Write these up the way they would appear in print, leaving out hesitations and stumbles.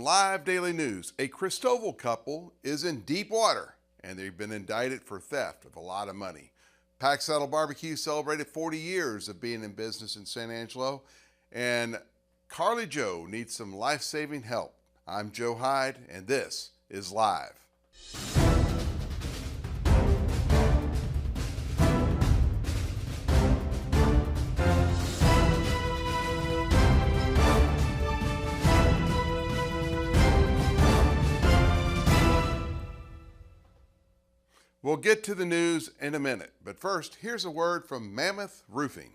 on Live Daily News, a Christoval couple is in deep water and they've been indicted for theft of a lot of money. Packsaddle BBQ celebrated 40 years of being in business in San Angelo, and Carlie Jo needs some life-saving help. I'm Joe Hyde, and this is Live. We'll get to the news in a minute, but first, here's a word from Mammoth Roofing.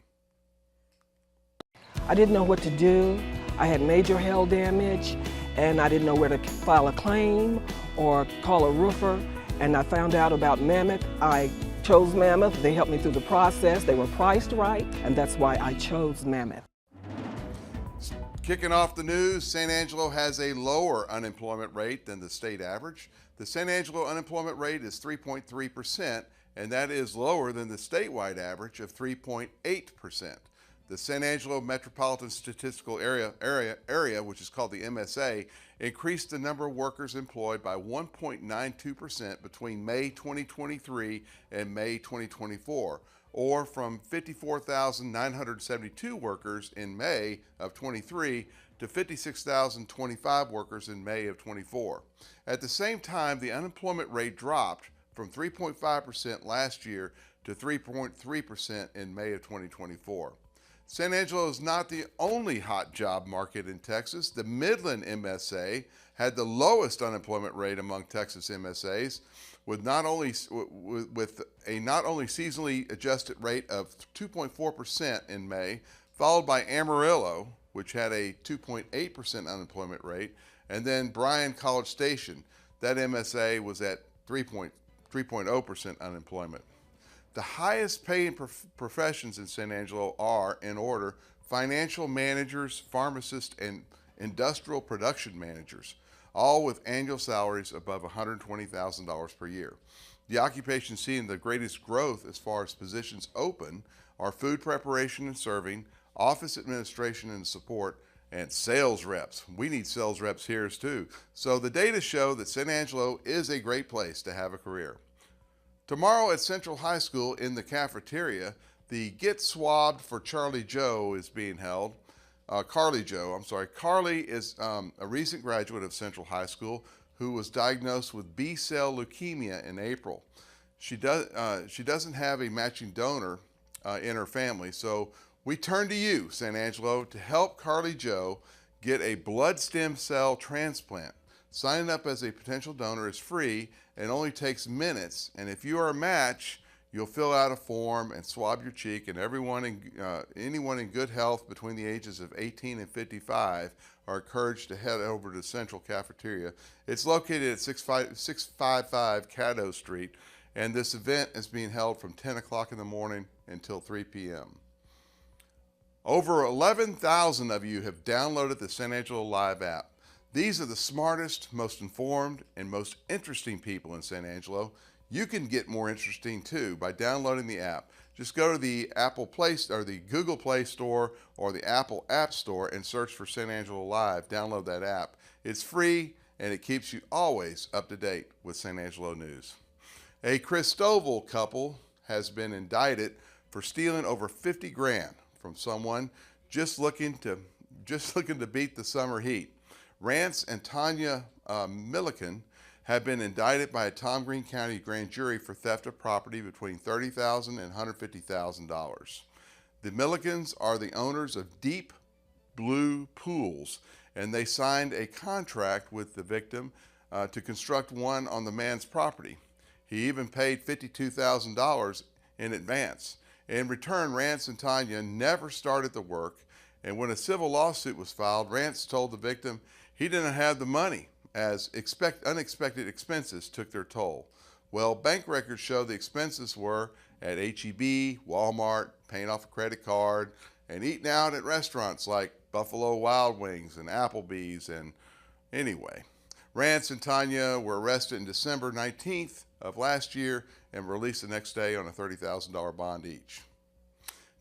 I didn't know what to do. I had major hail damage, and I didn't know where to file a claim or call a roofer, and I found out about Mammoth. I chose Mammoth. They helped me through the process. They were priced right, and that's why I chose Mammoth. Kicking off the news, San Angelo has a lower unemployment rate than the state average. The San Angelo unemployment rate is 3.3%, and that is lower than the statewide average of 3.8%. The San Angelo Metropolitan Statistical Area, which is called the MSA, increased the number of workers employed by 1.92% between May 2023 and May 2024, or from 54,972 workers in May of 23 to 56,025 workers in May of 24. At the same time, the unemployment rate dropped from 3.5% last year to 3.3% in May of 2024. San Angelo is not the only hot job market in Texas. The Midland MSA had the lowest unemployment rate among Texas MSAs, with a not only seasonally adjusted rate of 2.4% in May, followed by Amarillo, which had a 2.8% unemployment rate, and then Bryan College Station. That MSA was at 3.0% unemployment. The highest paying professions in San Angelo are, in order, financial managers, pharmacists, and industrial production managers, all with annual salaries above $120,000 per year. The occupations seeing the greatest growth as far as positions open are food preparation and serving, office administration and support, and sales reps. We need sales reps here too. So the data show that San Angelo is a great place to have a career. Tomorrow at Central High School in the cafeteria, the Get Swabbed for Carlie Jo is being held. Carlie is a recent graduate of Central High School who was diagnosed with B-cell leukemia in April. She doesn't have a matching donor in her family, so we turn to you, San Angelo, to help Carlie Jo get a blood stem cell transplant. Signing up as a potential donor is free and only takes minutes, and if you are a match, you'll fill out a form and swab your cheek, and anyone in good health between the ages of 18 and 55 are encouraged to head over to Central Cafeteria. It's located at 655 Caddo Street, and this event is being held from 10 o'clock in the morning until 3 p.m. Over 11,000 of you have downloaded the San Angelo Live app. These are the smartest, most informed, and most interesting people in San Angelo. You can get more interesting too by downloading the app. Just go to the the Google Play Store or the Apple App Store and search for San Angelo Live. Download that app. It's free and it keeps you always up to date with San Angelo news. A Christoval couple has been indicted for stealing over 50 grand from someone just looking to beat the summer heat. Rance and Tanya Milliken have been indicted by a Tom Green County grand jury for theft of property between $30,000 and $150,000. The Millikens are the owners of Deep Blue Pools, and they signed a contract with the victim to construct one on the man's property. He even paid $52,000 in advance. In return, Rance and Tanya never started the work, and when a civil lawsuit was filed, Rance told the victim he didn't have the money, as unexpected expenses took their toll. Well, bank records show the expenses were at H-E-B, Walmart, paying off a credit card, and eating out at restaurants like Buffalo Wild Wings and Applebee's. And anyway, Rance and Tanya were arrested on December 19th of last year and released the next day on a $30,000 bond each.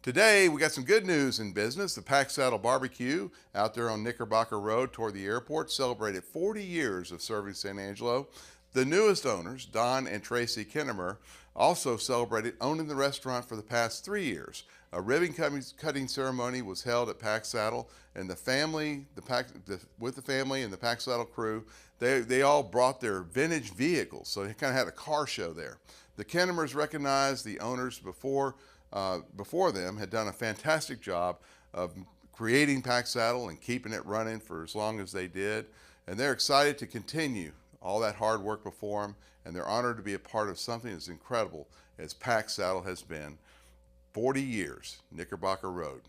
Today, we got some good news in business. The Packsaddle BBQ out there on Knickerbocker Road toward the airport celebrated 40 years of serving San Angelo. The newest owners, Don and Tracy Kinnemer, also celebrated owning the restaurant for the past 3 years. A ribbon cutting ceremony was held at Packsaddle, and the family and the Packsaddle crew, they all brought their vintage vehicles, so they kind of had a car show there. The Kinnemers recognized the owners before them had done a fantastic job of creating Packsaddle and keeping it running for as long as they did, and they're excited to continue all that hard work before them, and they're honored to be a part of something as incredible as Packsaddle has been. 40 years, Knickerbocker Road.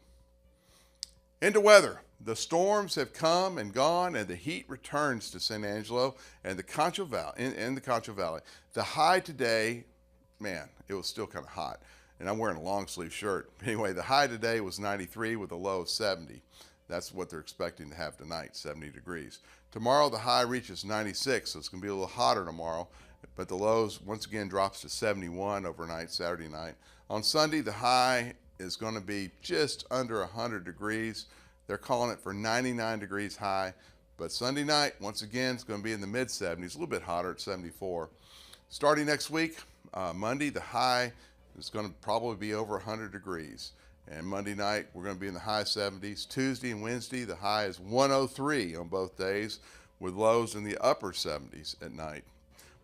Into weather. The storms have come and gone, and the heat returns to San Angelo and the Concho Valley. In the Concho Valley, the high today, man, it was still kind of hot, and I'm wearing a long sleeve shirt. Anyway, the high today was 93 with a low of 70. That's what they're expecting to have tonight, 70 degrees. Tomorrow the high reaches 96, so it's going to be a little hotter tomorrow, but the lows once again drops to 71 overnight, Saturday night. On Sunday, the high is going to be just under 100 degrees. They're calling it for 99 degrees high, but Sunday night, once again, it's going to be in the mid-70s, a little bit hotter at 74. Starting next week, Monday, the high is going to probably be over 100 degrees. And Monday night, we're going to be in the high 70s. Tuesday and Wednesday, the high is 103 on both days, with lows in the upper 70s at night.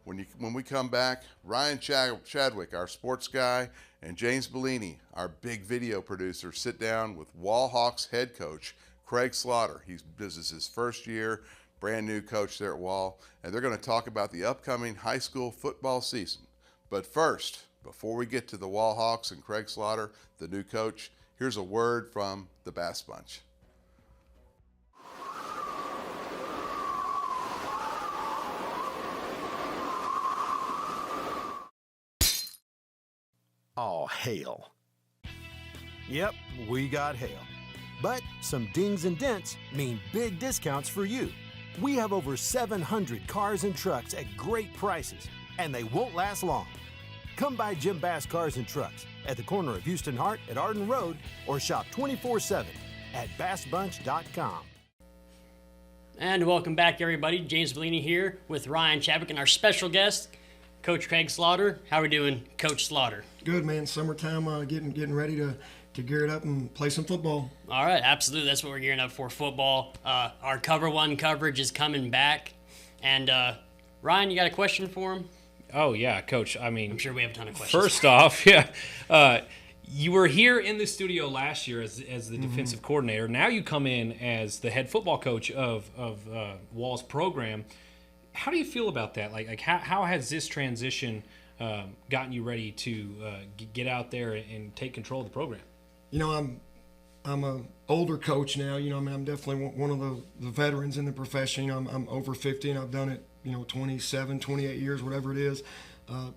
When we come back, Ryan Chadwick, our sports guy, and James Bellini, our big video producer, sit down with Wall Hawks head coach Craig Slaughter. This is his first year, brand new coach there at Wall, and they're going to talk about the upcoming high school football season. But first, before we get to the Wall Hawks and Craig Slaughter, the new coach, here's a word from the Bass Bunch. Oh, hail. Yep, we got hail. But some dings and dents mean big discounts for you. We have over 700 cars and trucks at great prices, and they won't last long. Come by Jim Bass Cars and Trucks at the corner of Houston Hart at Arden Road, or shop 24/7 at bassbunch.com. And welcome back, everybody. James Bellini here with Ryan Chadwick and our special guest, Coach Craig Slaughter. How are we doing, Coach Slaughter? Good, man. Summertime, getting ready to gear it up and play some football. All right, absolutely. That's what we're gearing up for, football. Our Cover One coverage is coming back. And Ryan, you got a question for him? Oh, yeah, Coach. I mean, I'm sure we have a ton of questions. First off, you were here in the studio last year as the defensive coordinator. Now you come in as the head football coach of Wall's program. How do you feel about that? Like how has this transition gotten you ready to get out there and take control of the program? You know, I'm a older coach now. You know, I mean, I'm definitely one of the veterans in the profession. You know, I'm over 50 and I've done it, 27, 28 years, whatever it is.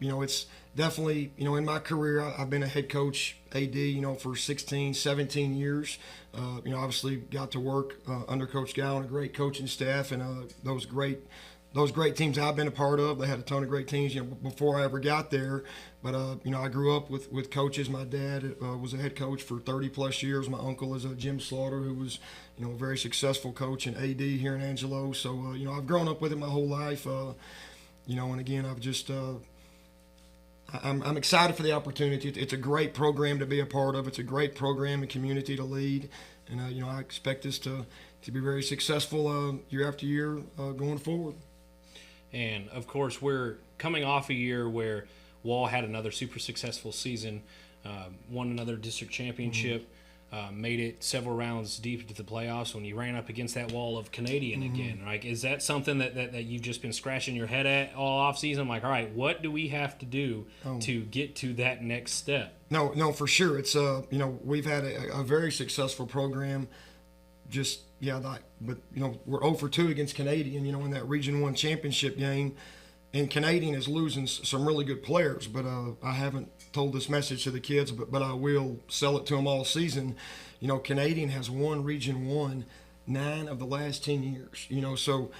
It's definitely, in my career, I've been a head coach, AD, for 16, 17 years. Obviously got to work under Coach Gow and a great coaching staff and those great teams I've been a part of. They had a ton of great teams, before I ever got there. But, I grew up with coaches. My dad was a head coach for 30-plus years. My uncle is Jim Slaughter, who was, a very successful coach and AD here in Angelo. So, I've grown up with it my whole life. And again, I've just I'm excited for the opportunity. It's a great program to be a part of. It's a great program and community to lead. And, I expect this to be very successful year after year going forward. And, of course, we're coming off a year where Wall had another super successful season, won another district championship, made it several rounds deep into the playoffs when you ran up against that wall of Canadian again. Like, is that something that you've just been scratching your head at all offseason? I'm like, all right, what do we have to do to get to that next step? No, for sure. It's, we've had a very successful program. But we're 0-for-2 against Canadian, in that Region 1 championship game. And Canadian is losing some really good players, but I haven't told this message to the kids, but I will sell it to them all season. Canadian has won Region 1 9 of the last 10 years. So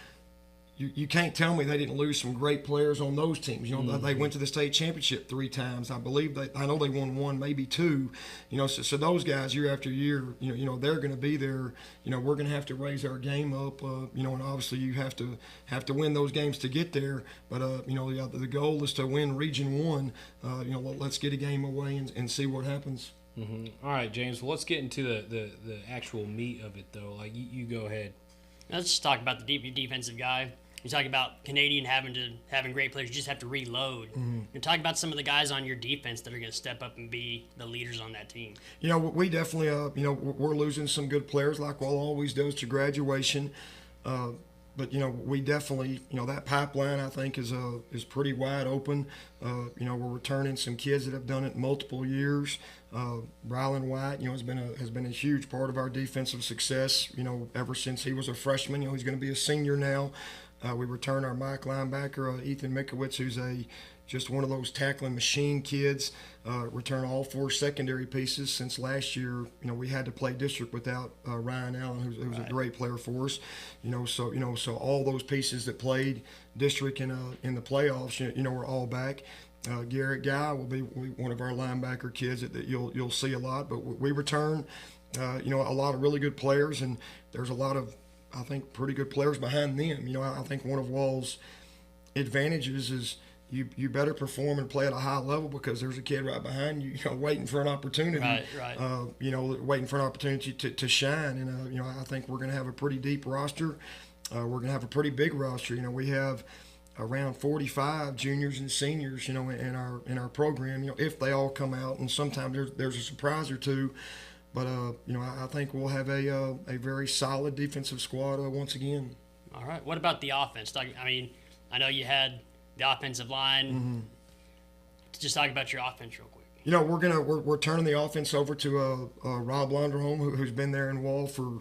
you can't tell me they didn't lose some great players on those teams. You know, they went to the state championship 3 times. I believe I know they won 1, maybe 2. You know, so those guys year after year, you know, they're going to be there. You know, we're going to have to raise our game up. You know, and obviously you have to win those games to get there. But you know, the goal is to win Region 1. You know, let's get a game away and see what happens. All right, James. Well, let's get into the actual meat of it, though. Like you go ahead. Let's just talk about the defensive guy. You talk about Canadian having great players. You just have to reload. And talk about some of the guys on your defense that are going to step up and be the leaders on that team. You know, we definitely, you know, we're losing some good players like Wall always does to graduation. But, you know, we definitely, you know, that pipeline, I think, is pretty wide open. You know, we're returning some kids that have done it multiple years. Rylan White, you know, has been a huge part of our defensive success, you know, ever since he was a freshman. You know, he's going to be a senior now. We return our Mike linebacker, Ethan Mikowitz, who's just one of those tackling machine kids. Return all 4 secondary pieces. Since last year, you know, we had to play district without Ryan Allen, who was a great player for us. So all those pieces that played district in the playoffs, you know, we're all back. Garrett Guy will be one of our linebacker kids that you'll see a lot. But we return, you know, a lot of really good players, and there's a lot of, I think, pretty good players behind them. You know, I think one of Wall's advantages is you better perform and play at a high level because there's a kid right behind you, you know, waiting for an opportunity. Right. You know, waiting for an opportunity to shine. And, you know, I think we're going to have a pretty deep roster. We're going to have a pretty big roster. You know, we have around 45 juniors and seniors, you know, in our program, you know, if they all come out. And sometimes there's a surprise or two. But, you know, I think we'll have a very solid defensive squad once again. All right. What about the offense? I mean, I know you had the offensive line. Just talk about your offense real quick. You know, we're turning the offense over to Rob Londerholm, who's been there in Wall for,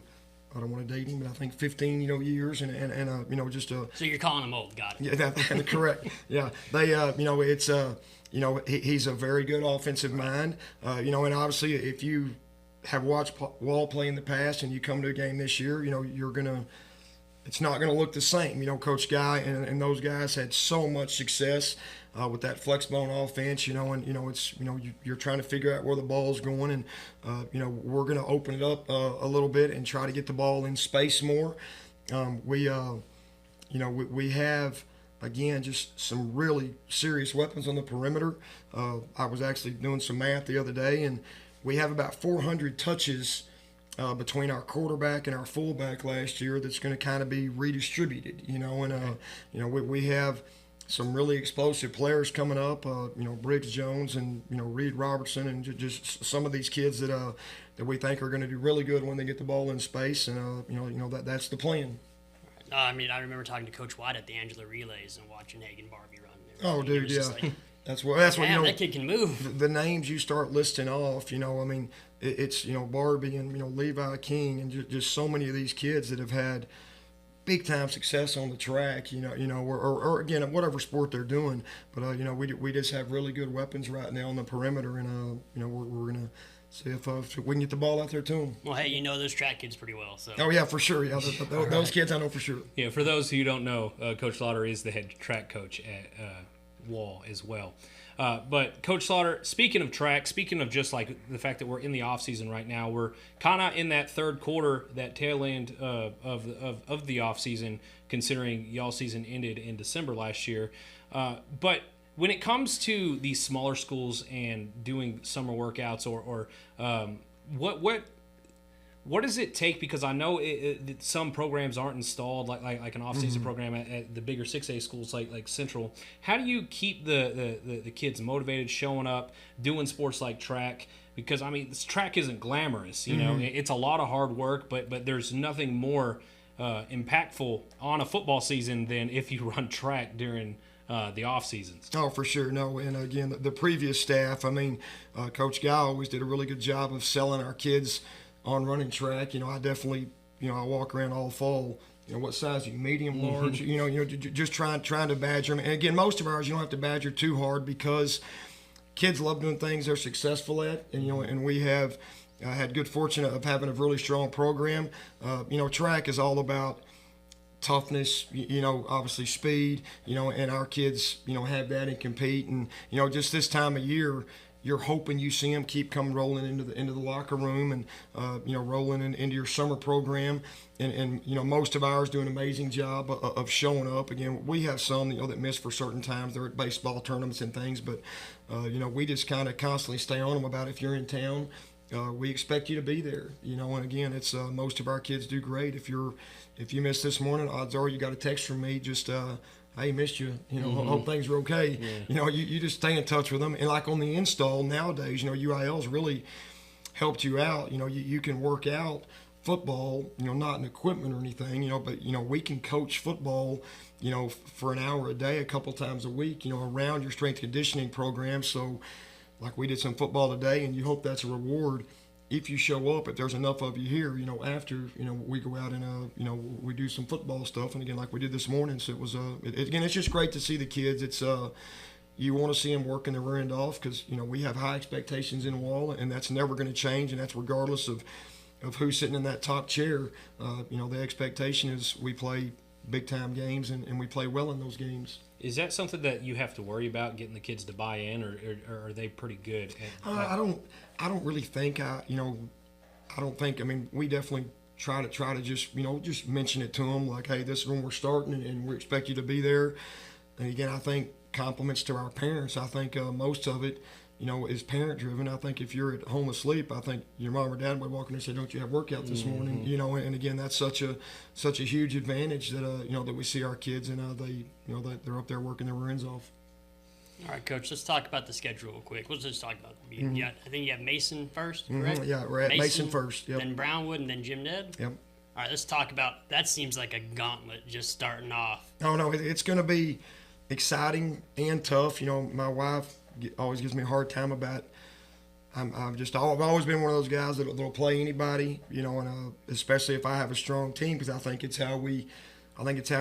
I don't want to date him, but I think 15 years, and you know, just a. So you're calling him old, got it? Yeah, that's correct. Yeah, they you know, it's you know, he's a very good offensive mind. You know, and obviously if you have watched Wall play in the past and you come to a game this year, you know, it's not going to look the same. You know, Coach Guy and those guys had so much success with that flex bone offense, you know, and, you know, it's, you know, you're trying to figure out where the ball's going, and, you know, we're going to open it up a little bit and try to get the ball in space more. You know, we have, again, just some really serious weapons on the perimeter. I was actually doing some math the other day, and we have about 400 touches between our quarterback and our fullback last year that's going to kind of be redistributed, you know. And, you know, we have some really explosive players coming up, you know, Briggs Jones and, you know, Reed Robertson, and just some of these kids that we think are going to do really good when they get the ball in space. And, you know that's the plan. I mean, I remember talking to Coach White at the Angela Relays and watching Hagen Barbie run. Oh, dude, yeah. Like, that's what you know. That kid can move. The names you start listing off, you know, I mean, it's, you know, Barbie and, you know, Levi King and just so many of these kids that have had big time success on the track, you know, or again, whatever sport they're doing. But, you know, we just have really good weapons right now on the perimeter, and, you know, we're going to see if we can get the ball out there to them. Well, hey, you know those track kids pretty well, so. Oh, yeah, for sure. Yeah, those kids I know for sure. Yeah, for those who don't know, Coach Slaughter is the head track coach at Wall as well. But Coach Slaughter, speaking of track, speaking of just like the fact that we're in the off season right now, we're kind of in that third quarter, that tail end of the off season, considering y'all season ended in December last year. But when it comes to these smaller schools and doing summer workouts, or what does it take? Because I know some programs aren't installed like an off-season program at the bigger 6A schools like Central. How do you keep the kids motivated, showing up, doing sports like track? Because, I mean, this track isn't glamorous, you know. It's a lot of hard work, but there's nothing more impactful on a football season than if you run track during the off seasons. Oh, for sure. No, and again, the previous staff, I mean, Coach Guy always did a really good job of selling our kids on running track. You know, I definitely, you know, I walk around all fall, you know, what size are you, medium, large, you know, just trying to badger them. And again, most of ours, you don't have to badger too hard because kids love doing things they're successful at. And, you know, and we have had good fortune of having a really strong program. You know, track is all about toughness, obviously speed, and our kids, have that and compete. And, just this time of year, you're hoping you see them keep coming rolling into the locker room and, rolling into your summer program. And most of ours do an amazing job of showing up. Again, we have some, that miss for certain times. They're at baseball tournaments and things. But, we just kind of constantly stay on them about if you're in town, we expect you to be there. And again, it's most of our kids do great. If you missed this morning, odds are you got a text from me just hey, missed you. Hope things are okay. Yeah. You just stay in touch with them. And like on the install nowadays, UIL's really helped you out. You can work out football, not in equipment or anything, but we can coach football, for an hour a day, a couple times a week, around your strength conditioning program. So like we did some football today, and you hope that's a reward if you show up, if there's enough of you here, after, we go out and, we do some football stuff. And again, like we did this morning. So it was, again, it's just great to see the kids. It's, you want to see them working their rear end off because, we have high expectations in Wall, and that's never going to change. And that's regardless of who's sitting in that top chair. The expectation is we play big time games and we play well in those games. Is that something that you have to worry about, getting the kids to buy in, or are they pretty good? I don't really think we definitely try to just mention it to them like, hey, this is when we're starting and we expect you to be there. And again, I think compliments to our parents. I think most of it, is parent driven. I think if you're at home asleep, I think your mom or dad would walk in and say, don't you have workout this morning? And again, that's such a huge advantage that, that we see our kids and they're up there working their rear ends off. All right, Coach, let's talk about the schedule real quick. Let's just talk about I think you have Mason first, correct? Yeah, we're at Mason first. Yep. Then Brownwood, and then Jim Ned? Yep. All right, let's talk about, that seems like a gauntlet just starting off. Oh, no, it's going to be exciting and tough. My wife always gives me a hard time about I've always been one of those guys that'll play anybody, and especially if I have a strong team, because I think it's how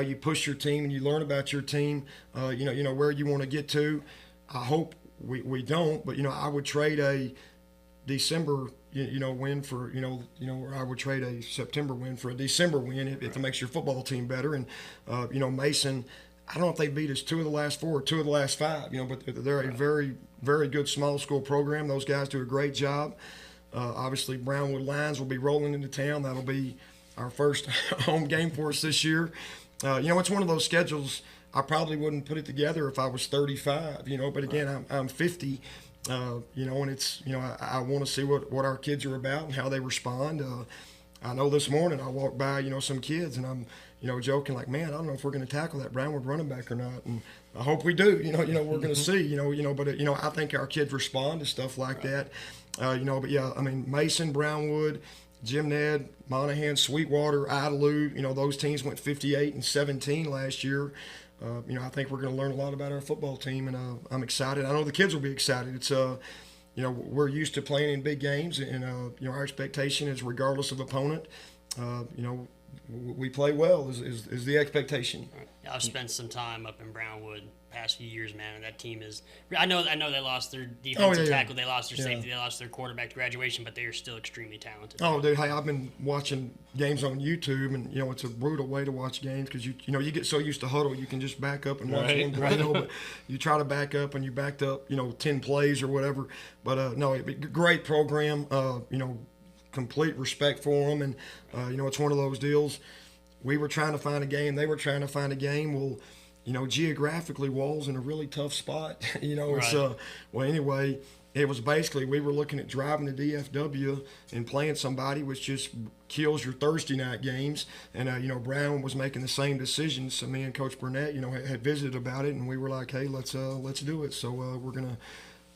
you push your team and you learn about your team, where you want to get to. I hope we don't, but, I would trade a December, win for, or I would trade a September win for a December win if it makes your football team better. And, Mason, I don't know if they beat us 2 of the last 4 or 2 of the last 5, but they're a very, very good small school program. Those guys do a great job. Obviously, Brownwood Lions will be rolling into town. That'll be our first home game for us this year. It's one of those schedules I probably wouldn't put it together if I was 35, but again, I'm 50, and it's, I want to see what our kids are about and how they respond. I know this morning I walked by, some kids, and I'm, joking like, man, I don't know if we're going to tackle that Brownwood running back or not. And I hope we do, we're going to see, but, I think our kids respond to stuff like that. But yeah, Mason, Brownwood, Jim Ned, Monaghan, Sweetwater, Idalou, those teams went 58-17 last year. I think we're going to learn a lot about our football team, and I'm excited. I know the kids will be excited. It's, we're used to playing in big games, and, our expectation is regardless of opponent, we play well is the expectation. I've spent some time up in Brownwood past few years, man, and that team is. I know they lost their defensive tackle, they lost their safety, they lost their quarterback to graduation, but they are still extremely talented. Oh, dude, hey, I've been watching games on YouTube, and it's a brutal way to watch games because you get so used to huddle, you can just back up and watch one play, but you try to back up and you backed up, 10 plays or whatever. But no, great program, complete respect for them, and it's one of those deals. We were trying to find a game, they were trying to find a game. Well, geographically, Wall's in a really tough spot. It's well, anyway, it was basically we were looking at driving to DFW and playing somebody, which just kills your Thursday night games. And Brown was making the same decision. So me and Coach Burnett, had visited about it, and we were like, hey, let's do it. So we're gonna.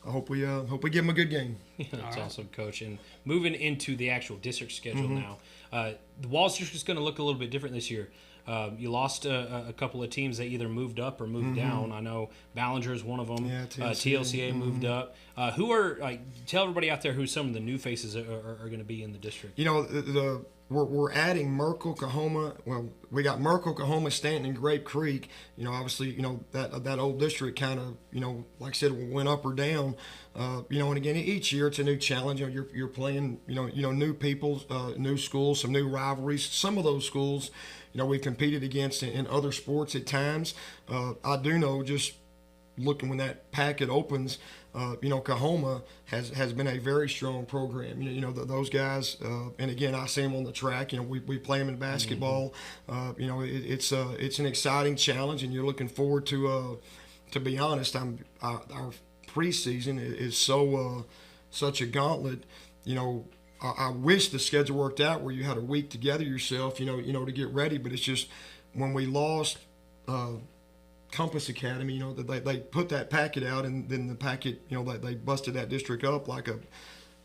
I hope we give them a good game. That's awesome, Coach. And moving into the actual district schedule now, the Walls district is going to look a little bit different this year. You lost a couple of teams that either moved up or moved down. I know Ballinger is one of them. Yeah, TLCA moved up. Who are tell everybody out there who some of the new faces are going to be in the district? The we're adding Merkel, Coahoma. Well, we got Merkel, Coahoma, Stanton, and Grape Creek. Obviously, that old district kind of, like I said, went up or down. And again, each year it's a new challenge. You're playing, new people, new schools, some new rivalries. Some of those schools, we've competed against in other sports at times. I do know, just looking when that packet opens, Coahoma has been a very strong program. Those guys, and again, I see them on the track. We play them in basketball. It's an exciting challenge, and you're looking forward to be honest, our preseason is such a gauntlet. I wish the schedule worked out where you had a week together yourself, to get ready. But it's just when we lost Compass Academy, they put that packet out, and then the packet, they busted that district up like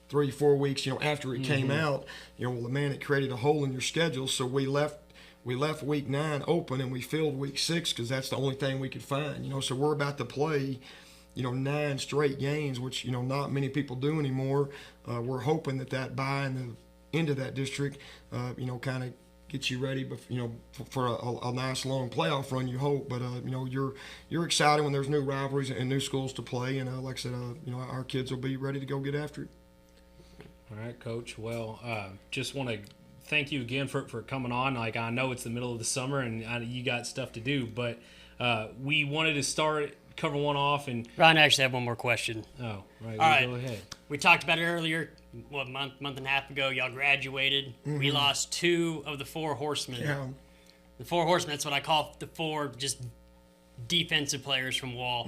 3-4 weeks, after it came out. It created a hole in your schedule. So we left week 9 open, and we filled week 6 because that's the only thing we could find. So we're about to play 9 straight games, which not many people do anymore. We're hoping that bye in the end of that district, kind of get you ready, for a nice long playoff run. You hope, but you're excited when there's new rivalries and new schools to play, and like I said, our kids will be ready to go get after it. All right, Coach. Well, just want to thank you again for coming on. Like, I know it's the middle of the summer and you got stuff to do, but we wanted to cover one off. And Ryan actually had one more question. Oh, right. All right. Go ahead. We talked about it earlier. Month and a half ago, y'all graduated. We lost 2 of the 4 horsemen. Yeah. The 4 horsemen, that's what I call the 4 just defensive players from Wall.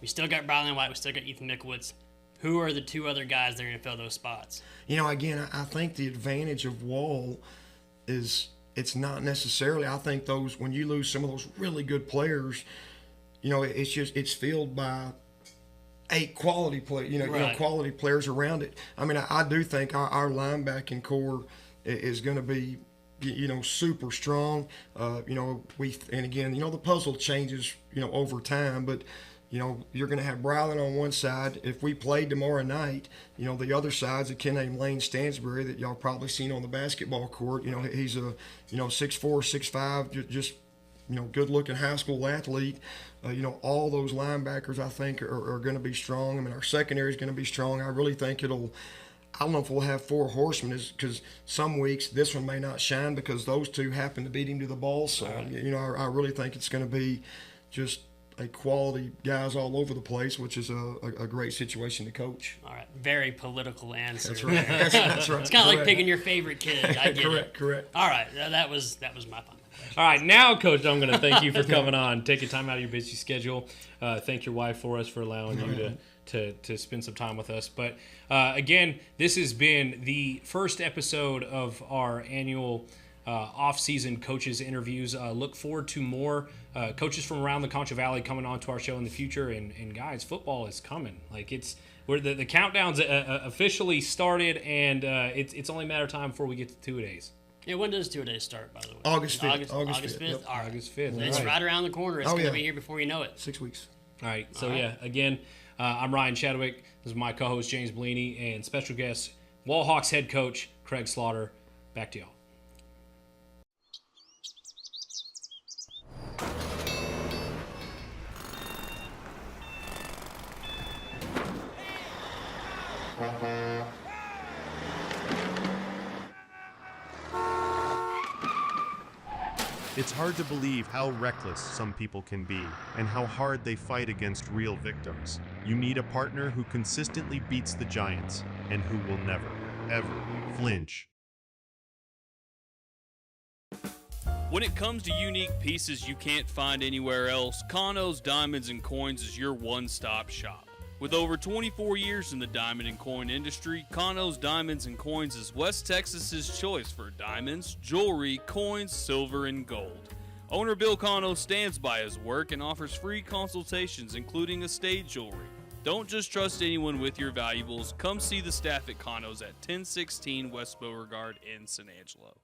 We still got Brian White. We still got Ethan Mikowitz. Who are the 2 other guys that are going to fill those spots? Again, I think the advantage of Wall is it's not necessarily, I think when you lose some of those really good players, it's filled by 8 quality quality players around it. I do think our linebacking core is going to be, super strong. And again, the puzzle changes, over time, but you're going to have Brylan on one side. If we played tomorrow night, the other side's a kid named Lane Stansbury that y'all probably seen on the basketball court. He's a 6'4", 6'5", just good-looking high school athlete. All those linebackers, I think, are going to be strong. Our secondary is going to be strong. I really think I don't know if we'll have 4 horsemen, because some weeks this one may not shine because those 2 happen to beat him to the ball. So, I really think it's going to be just a quality guys all over the place, which is a great situation to coach. All right. Very political answer. That's right. That's right. It's kind of like picking your favorite kid. I get it. Correct. All right. That was my final question. All right, now, Coach, I'm going to thank you for coming on, taking time out of your busy schedule. Thank your wife for us for allowing you to spend some time with us. But again, this has been the first episode of our annual off-season coaches interviews. Look forward to more coaches from around the Concho Valley coming on to our show in the future. And guys, football is coming. Like, the countdown's officially started, and it's only a matter of time before we get to 2-a-days. Yeah, when does 2-a-days start, by the way? August 5th. August 5th? Yep. All right. August 5th. It's right around the corner. It's going to be here before you know it. 6 weeks. All right. So, again, I'm Ryan Chadwick. This is my co-host, James Bellini, and special guest, Wall Hawks head coach, Craig Slaughter. Back to y'all. It's hard to believe how reckless some people can be and how hard they fight against real victims. You need a partner who consistently beats the Giants and who will never, ever flinch. When it comes to unique pieces you can't find anywhere else, Kano's Diamonds and Coins is your one-stop shop. With over 24 years in the diamond and coin industry, Kano's Diamonds and Coins is West Texas's choice for diamonds, jewelry, coins, silver, and gold. Owner Bill Kano stands by his work and offers free consultations, including estate jewelry. Don't just trust anyone with your valuables. Come see the staff at Kano's at 1016 West Beauregard in San Angelo.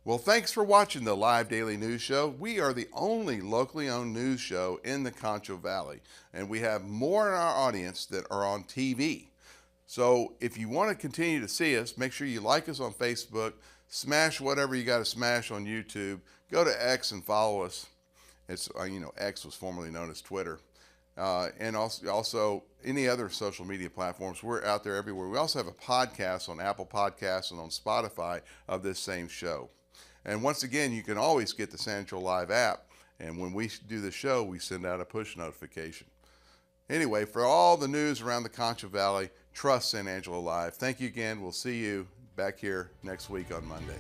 Well, thanks for watching the Live Daily News Show. We are the only locally owned news show in the Concho Valley, and we have more in our audience that are on TV. So if you want to continue to see us, make sure you like us on Facebook, smash whatever you got to smash on YouTube, go to X and follow us. It's, X was formerly known as Twitter. And also any other social media platforms. We're out there everywhere. We also have a podcast on Apple Podcasts and on Spotify of this same show. And once again, you can always get the San Angelo Live app. And when we do the show, we send out a push notification. Anyway, for all the news around the Concho Valley, trust San Angelo Live. Thank you again. We'll see you back here next week on Monday.